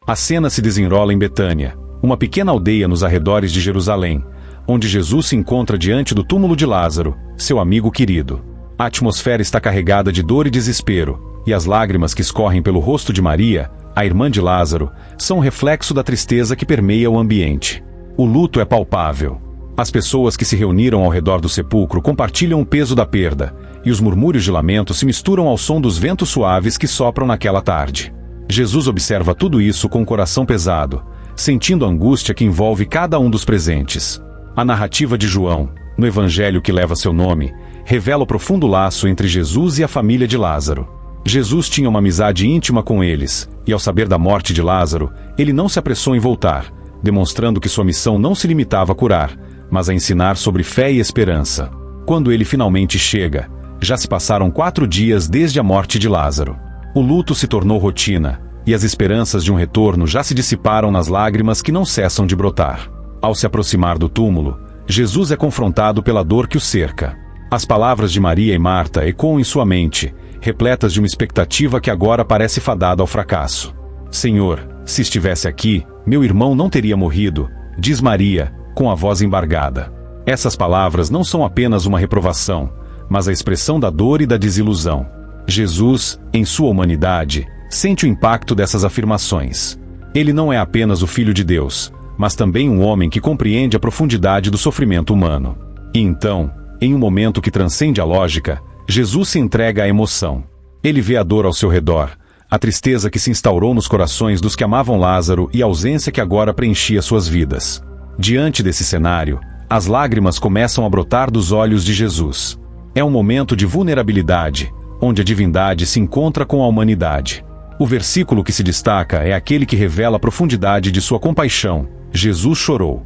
A cena se desenrola em Betânia, uma pequena aldeia nos arredores de Jerusalém, onde Jesus se encontra diante do túmulo de Lázaro, seu amigo querido. A atmosfera está carregada de dor e desespero, e as lágrimas que escorrem pelo rosto de Maria, a irmã de Lázaro, são um reflexo da tristeza que permeia o ambiente. O luto é palpável. As pessoas que se reuniram ao redor do sepulcro compartilham o peso da perda, e os murmúrios de lamento se misturam ao som dos ventos suaves que sopram naquela tarde. Jesus observa tudo isso com o coração pesado, sentindo a angústia que envolve cada um dos presentes. A narrativa de João, no evangelho que leva seu nome, revela o profundo laço entre Jesus e a família de Lázaro. Jesus tinha uma amizade íntima com eles, e ao saber da morte de Lázaro, ele não se apressou em voltar, demonstrando que sua missão não se limitava a curar, mas a ensinar sobre fé e esperança. Quando ele finalmente chega, já se passaram 4 dias desde a morte de Lázaro. O luto se tornou rotina, e as esperanças de um retorno já se dissiparam nas lágrimas que não cessam de brotar. Ao se aproximar do túmulo, Jesus é confrontado pela dor que o cerca. As palavras de Maria e Marta ecoam em sua mente, repletas de uma expectativa que agora parece fadada ao fracasso. Senhor, se estivesse aqui, meu irmão não teria morrido, diz Maria, com a voz embargada. Essas palavras não são apenas uma reprovação, mas a expressão da dor e da desilusão. Jesus, em sua humanidade, sente o impacto dessas afirmações. Ele não é apenas o Filho de Deus, mas também um homem que compreende a profundidade do sofrimento humano. E então, em um momento que transcende a lógica, Jesus se entrega à emoção. Ele vê a dor ao seu redor, a tristeza que se instaurou nos corações dos que amavam Lázaro e a ausência que agora preenchia suas vidas. Diante desse cenário, as lágrimas começam a brotar dos olhos de Jesus. É um momento de vulnerabilidade, onde a divindade se encontra com a humanidade. O versículo que se destaca é aquele que revela a profundidade de sua compaixão. Jesus chorou.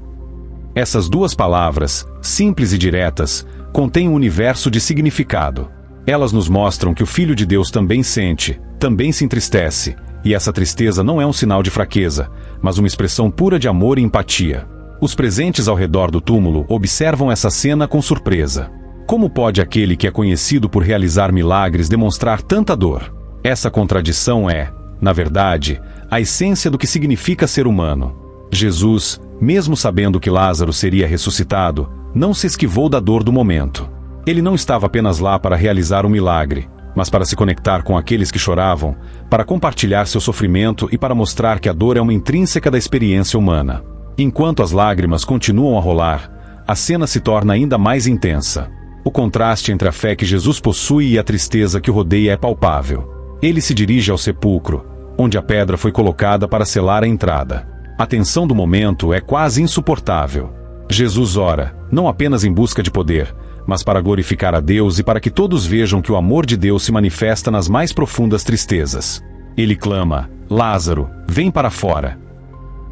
Essas 2 palavras, simples e diretas, contêm um universo de significado. Elas nos mostram que o Filho de Deus também sente, também se entristece, e essa tristeza não é um sinal de fraqueza, mas uma expressão pura de amor e empatia. Os presentes ao redor do túmulo observam essa cena com surpresa. Como pode aquele que é conhecido por realizar milagres demonstrar tanta dor? Essa contradição é, na verdade, a essência do que significa ser humano. Jesus, mesmo sabendo que Lázaro seria ressuscitado, não se esquivou da dor do momento. Ele não estava apenas lá para realizar um milagre, mas para se conectar com aqueles que choravam, para compartilhar seu sofrimento e para mostrar que a dor é uma intrínseca da experiência humana. Enquanto as lágrimas continuam a rolar, a cena se torna ainda mais intensa. O contraste entre a fé que Jesus possui e a tristeza que o rodeia é palpável. Ele se dirige ao sepulcro, onde a pedra foi colocada para selar a entrada. A tensão do momento é quase insuportável. Jesus ora, não apenas em busca de poder, mas para glorificar a Deus e para que todos vejam que o amor de Deus se manifesta nas mais profundas tristezas. Ele clama, Lázaro, vem para fora.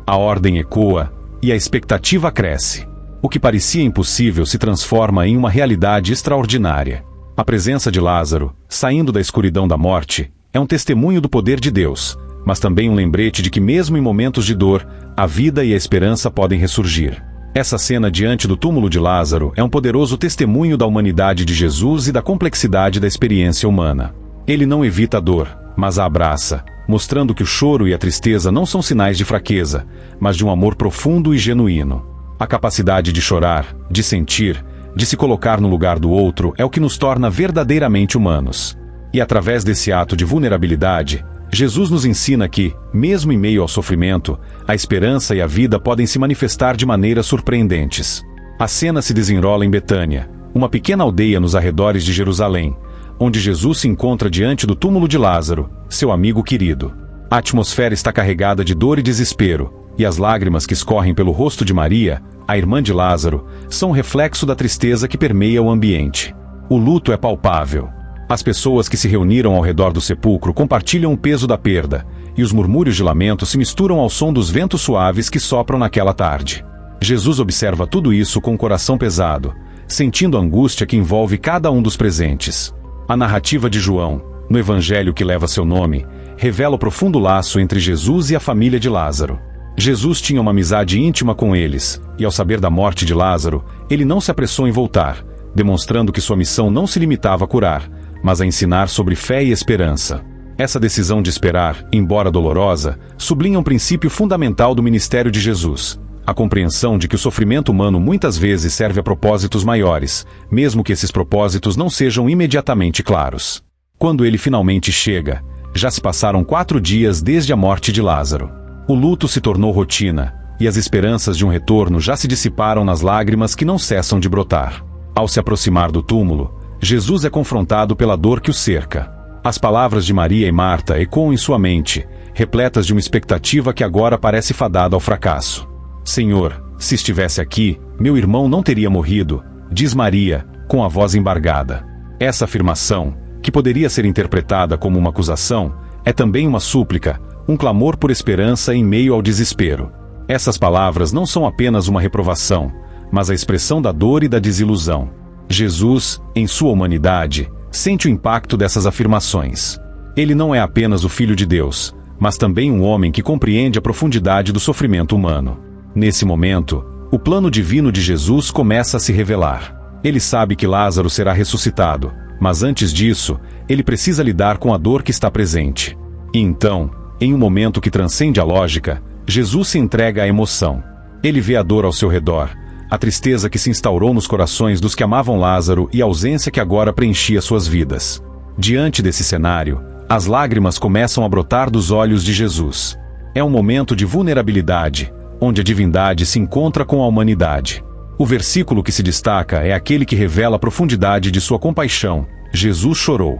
A ordem ecoa, e a expectativa cresce. O que parecia impossível se transforma em uma realidade extraordinária. A presença de Lázaro, saindo da escuridão da morte, é um testemunho do poder de Deus, mas também um lembrete de que mesmo em momentos de dor, a vida e a esperança podem ressurgir. Essa cena diante do túmulo de Lázaro é um poderoso testemunho da humanidade de Jesus e da complexidade da experiência humana. Ele não evita a dor, mas a abraça, mostrando que o choro e a tristeza não são sinais de fraqueza, mas de um amor profundo e genuíno. A capacidade de chorar, de sentir, de se colocar no lugar do outro é o que nos torna verdadeiramente humanos. E através desse ato de vulnerabilidade, Jesus nos ensina que, mesmo em meio ao sofrimento, a esperança e a vida podem se manifestar de maneiras surpreendentes. A cena se desenrola em Betânia, uma pequena aldeia nos arredores de Jerusalém, onde Jesus se encontra diante do túmulo de Lázaro, seu amigo querido. A atmosfera está carregada de dor e desespero, e as lágrimas que escorrem pelo rosto de Maria, a irmã de Lázaro, são um reflexo da tristeza que permeia o ambiente. O luto é palpável. As pessoas que se reuniram ao redor do sepulcro compartilham o peso da perda, e os murmúrios de lamento se misturam ao som dos ventos suaves que sopram naquela tarde. Jesus observa tudo isso com o coração pesado, sentindo a angústia que envolve cada um dos presentes. A narrativa de João, no evangelho que leva seu nome, revela o profundo laço entre Jesus e a família de Lázaro. Jesus tinha uma amizade íntima com eles, e ao saber da morte de Lázaro, ele não se apressou em voltar, demonstrando que sua missão não se limitava a curar, mas a ensinar sobre fé e esperança. Essa decisão de esperar, embora dolorosa, sublinha um princípio fundamental do ministério de Jesus: a compreensão de que o sofrimento humano muitas vezes serve a propósitos maiores, mesmo que esses propósitos não sejam imediatamente claros. Quando ele finalmente chega, já se passaram 4 dias desde a morte de Lázaro. O luto se tornou rotina, e as esperanças de um retorno já se dissiparam nas lágrimas que não cessam de brotar. Ao se aproximar do túmulo, Jesus é confrontado pela dor que o cerca. As palavras de Maria e Marta ecoam em sua mente, repletas de uma expectativa que agora parece fadada ao fracasso. Senhor, se estivesse aqui, meu irmão não teria morrido, diz Maria, com a voz embargada. Essa afirmação, que poderia ser interpretada como uma acusação, é também uma súplica, um clamor por esperança em meio ao desespero. Essas palavras não são apenas uma reprovação, mas a expressão da dor e da desilusão. Jesus, em sua humanidade, sente o impacto dessas afirmações. Ele não é apenas o Filho de Deus, mas também um homem que compreende a profundidade do sofrimento humano. Nesse momento, o plano divino de Jesus começa a se revelar. Ele sabe que Lázaro será ressuscitado, mas antes disso, ele precisa lidar com a dor que está presente. E então, em um momento que transcende a lógica, Jesus se entrega à emoção. Ele vê a dor ao seu redor, a tristeza que se instaurou nos corações dos que amavam Lázaro e a ausência que agora preenchia suas vidas. Diante desse cenário, as lágrimas começam a brotar dos olhos de Jesus. É um momento de vulnerabilidade, onde a divindade se encontra com a humanidade. O versículo que se destaca é aquele que revela a profundidade de sua compaixão: Jesus chorou.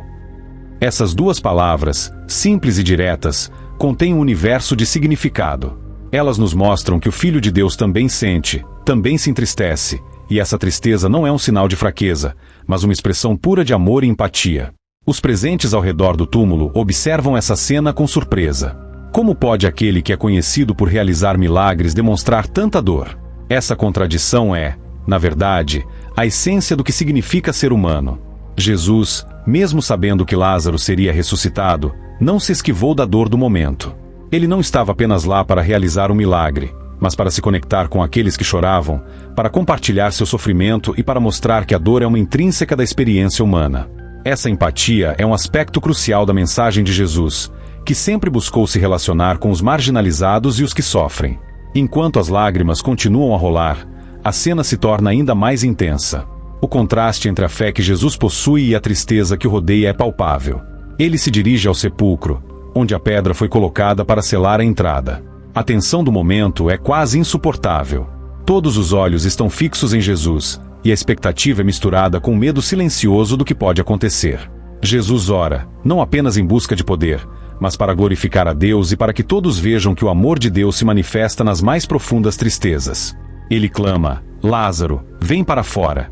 Essas 2 palavras, simples e diretas, contêm um universo de significado. Elas nos mostram que o Filho de Deus também sente, também se entristece, e essa tristeza não é um sinal de fraqueza, mas uma expressão pura de amor e empatia. Os presentes ao redor do túmulo observam essa cena com surpresa. Como pode aquele que é conhecido por realizar milagres demonstrar tanta dor? Essa contradição é, na verdade, a essência do que significa ser humano. Jesus, mesmo sabendo que Lázaro seria ressuscitado, não se esquivou da dor do momento. Ele não estava apenas lá para realizar um milagre, mas para se conectar com aqueles que choravam, para compartilhar seu sofrimento e para mostrar que a dor é uma intrínseca da experiência humana. Essa empatia é um aspecto crucial da mensagem de Jesus, que sempre buscou se relacionar com os marginalizados e os que sofrem. Enquanto as lágrimas continuam a rolar, a cena se torna ainda mais intensa. O contraste entre a fé que Jesus possui e a tristeza que o rodeia é palpável. Ele se dirige ao sepulcro, onde a pedra foi colocada para selar a entrada. A tensão do momento é quase insuportável. Todos os olhos estão fixos em Jesus, e a expectativa é misturada com o medo silencioso do que pode acontecer. Jesus ora, não apenas em busca de poder, mas para glorificar a Deus e para que todos vejam que o amor de Deus se manifesta nas mais profundas tristezas. Ele clama: Lázaro, vem para fora.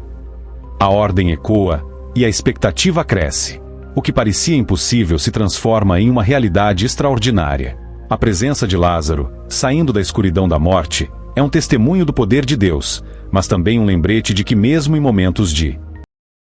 A ordem ecoa, e a expectativa cresce. O que parecia impossível se transforma em uma realidade extraordinária. A presença de Lázaro, saindo da escuridão da morte, é um testemunho do poder de Deus, mas também um lembrete de que mesmo em momentos de